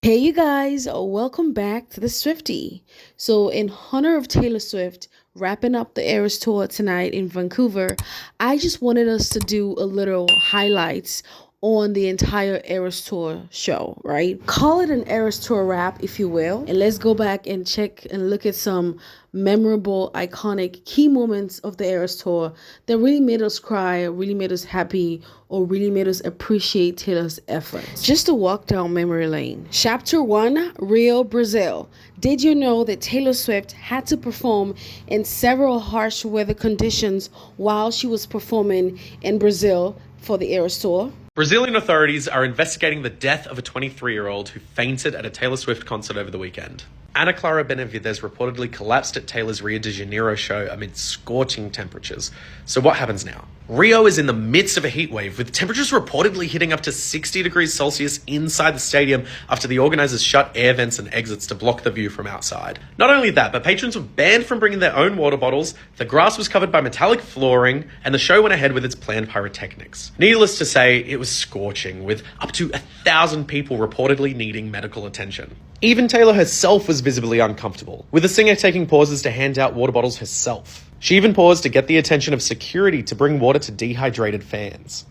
Hey you guys, welcome back to the Swifty. So in honor of Taylor Swift wrapping up the Eras tour tonight in Vancouver, I just wanted us to do a little highlights on the entire Eras tour show, right? Call it an Eras tour wrap if you will. And let's go back and check and look at some memorable, iconic key moments of the Eras tour that really made us cry, really made us happy, or really made us appreciate Taylor's efforts. Just a walk down memory lane. Chapter 1, Rio, Brazil. Did you know that Taylor Swift had to perform in several harsh weather conditions while she was performing in Brazil for the Eras tour? Brazilian authorities are investigating the death of a 23-year-old who fainted at a Taylor Swift concert over the weekend. Ana Clara Benavides reportedly collapsed at Taylor's Rio de Janeiro show amid scorching temperatures. So what happens now? Rio is in the midst of a heat wave, with temperatures reportedly hitting up to 60 degrees Celsius inside the stadium after the organizers shut air vents and exits to block the view from outside. Not only that, but patrons were banned from bringing their own water bottles, the grass was covered by metallic flooring, and the show went ahead with its planned pyrotechnics. Needless to say, it was scorching, with up to 1,000 people reportedly needing medical attention. Even Taylor herself was visibly uncomfortable, with the singer taking pauses to hand out water bottles herself. She even paused to get the attention of security to bring water to dehydrated fans.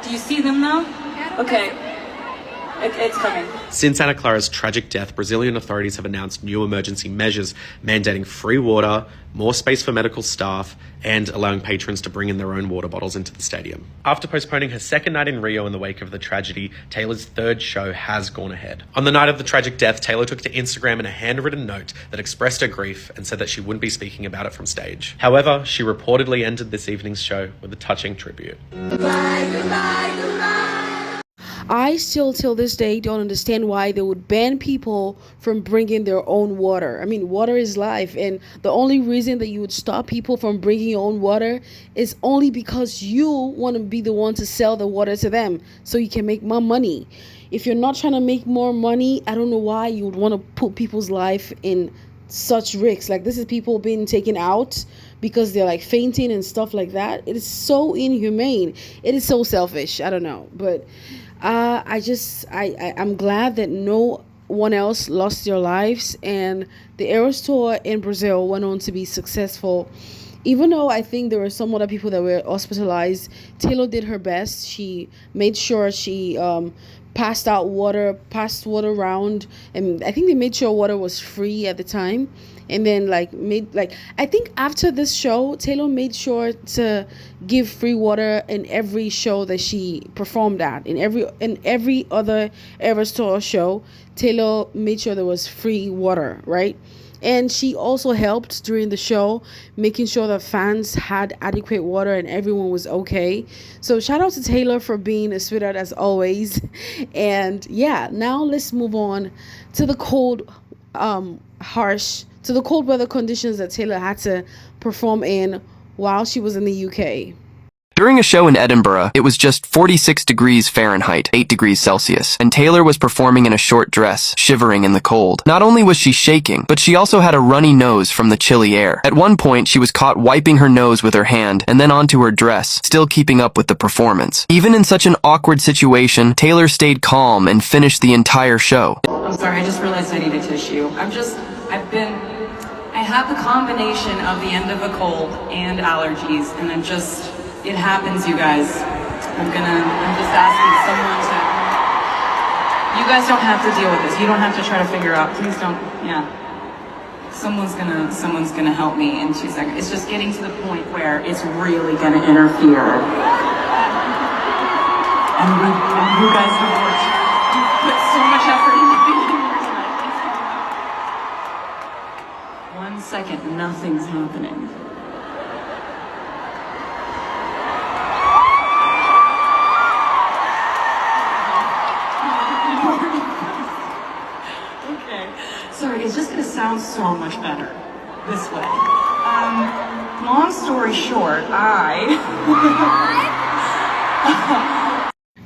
Do you see them now? Okay. It's coming. Since Ana Clara's tragic death, Brazilian authorities have announced new emergency measures mandating free water, more space for medical staff, and allowing patrons to bring in their own water bottles into the stadium. After postponing her second night in Rio in the wake of the tragedy, Taylor's third show has gone ahead. On the night of the tragic death, Taylor took to Instagram in a handwritten note that expressed her grief and said that she wouldn't be speaking about it from stage. However, she reportedly ended this evening's show with a touching tribute. Goodbye, goodbye, goodbye. I still, till this day, don't understand why they would ban people from bringing their own water. I mean, water is life, and the only reason that you would stop people from bringing your own water is only because you want to be the one to sell the water to them so you can make more money. If you're not trying to make more money, I don't know why you would want to put people's life in such risks. Like, this is people being taken out because they're like fainting and stuff like that. It is so inhumane. It is so selfish. I don't know, but I'm glad that no one else lost their lives, and the Eras tour in Brazil went on to be successful. Even though I think there were some other people that were hospitalized, Taylor did her best. She made sure she passed water around, and I think they made sure water was free at the time. And then I think after this show, Taylor made sure to give free water in every show that she performed at. In every other Eras tour show, Taylor made sure there was free water, right? And she also helped during the show, making sure that fans had adequate water and everyone was okay. So shout out to Taylor for being a sweetheart as always. And yeah, now let's move on to the cold weather conditions that Taylor had to perform in while she was in the UK. During a show in Edinburgh, it was just 46 degrees Fahrenheit, 8 degrees Celsius, and Taylor was performing in a short dress, shivering in the cold. Not only was she shaking, but she also had a runny nose from the chilly air. At one point, she was caught wiping her nose with her hand and then onto her dress, still keeping up with the performance. Even in such an awkward situation, Taylor stayed calm and finished the entire show. I'm sorry, I just realized I need a tissue. I have the combination of the end of a cold and allergies, and it happens, you guys. I'm just asking someone to, you guys don't have to deal with this. You don't have to try to figure out, please don't, yeah. Someone's gonna help me in 2 seconds. It's just getting to the point where it's really gonna interfere. And you guys have put so much effort into being here tonight. 1 second, nothing's happening. Sorry, it's just going to sound so much better this way. Long story short,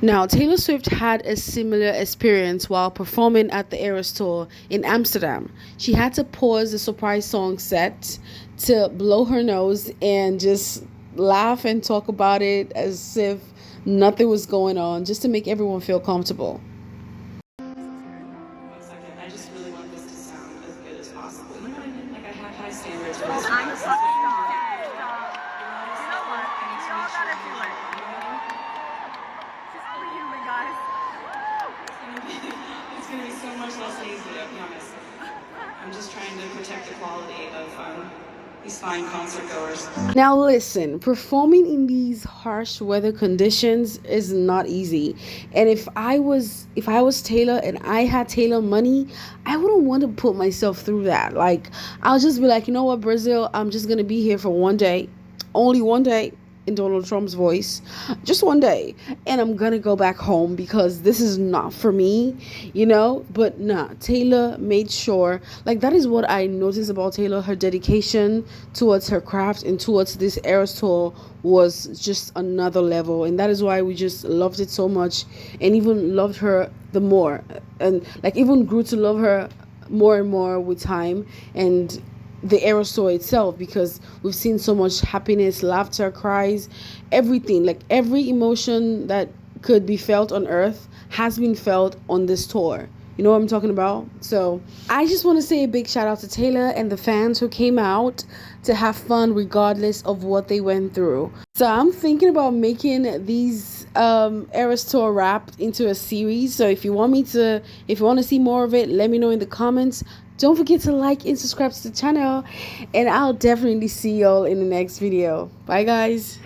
Now, Taylor Swift had a similar experience while performing at the Eras tour in Amsterdam. She had to pause the surprise song set to blow her nose and just laugh and talk about it as if nothing was going on, just to make everyone feel comfortable. just really want this to sound as good as possible. You know what I mean? Like I have high standards for this. I'm a popstar. You know what? We all gotta do it. She's only human, guys. It's gonna be so much less easy, I promise. I'm just trying to protect the quality of these fine concert goers. Now listen, performing in these harsh weather conditions is not easy. And if I was Taylor and I had Taylor money, I wouldn't want to put myself through that. Like, I'll just be like, you know what, Brazil, I'm just gonna be here for one day, only one day, in Donald Trump's voice, just one day, and I'm gonna go back home because this is not for me, you know. But nah, Taylor made sure, like, that is what I noticed about Taylor. Her dedication towards her craft and towards this Eras tour was just another level, and that is why we just loved it so much, and even loved her the more, and like even grew to love her more and more with time, and the Eras tour itself, because we've seen so much happiness, laughter, cries, everything, like every emotion that could be felt on earth has been felt on this tour. You know what I'm talking about? So I just want to say a big shout out to Taylor and the fans who came out to have fun regardless of what they went through. So I'm thinking about making these Eras tour wrapped into a series. So if you want to see more of it, let me know in the comments. Don't forget to like and subscribe to the channel, and I'll definitely see y'all in the next video. Bye guys.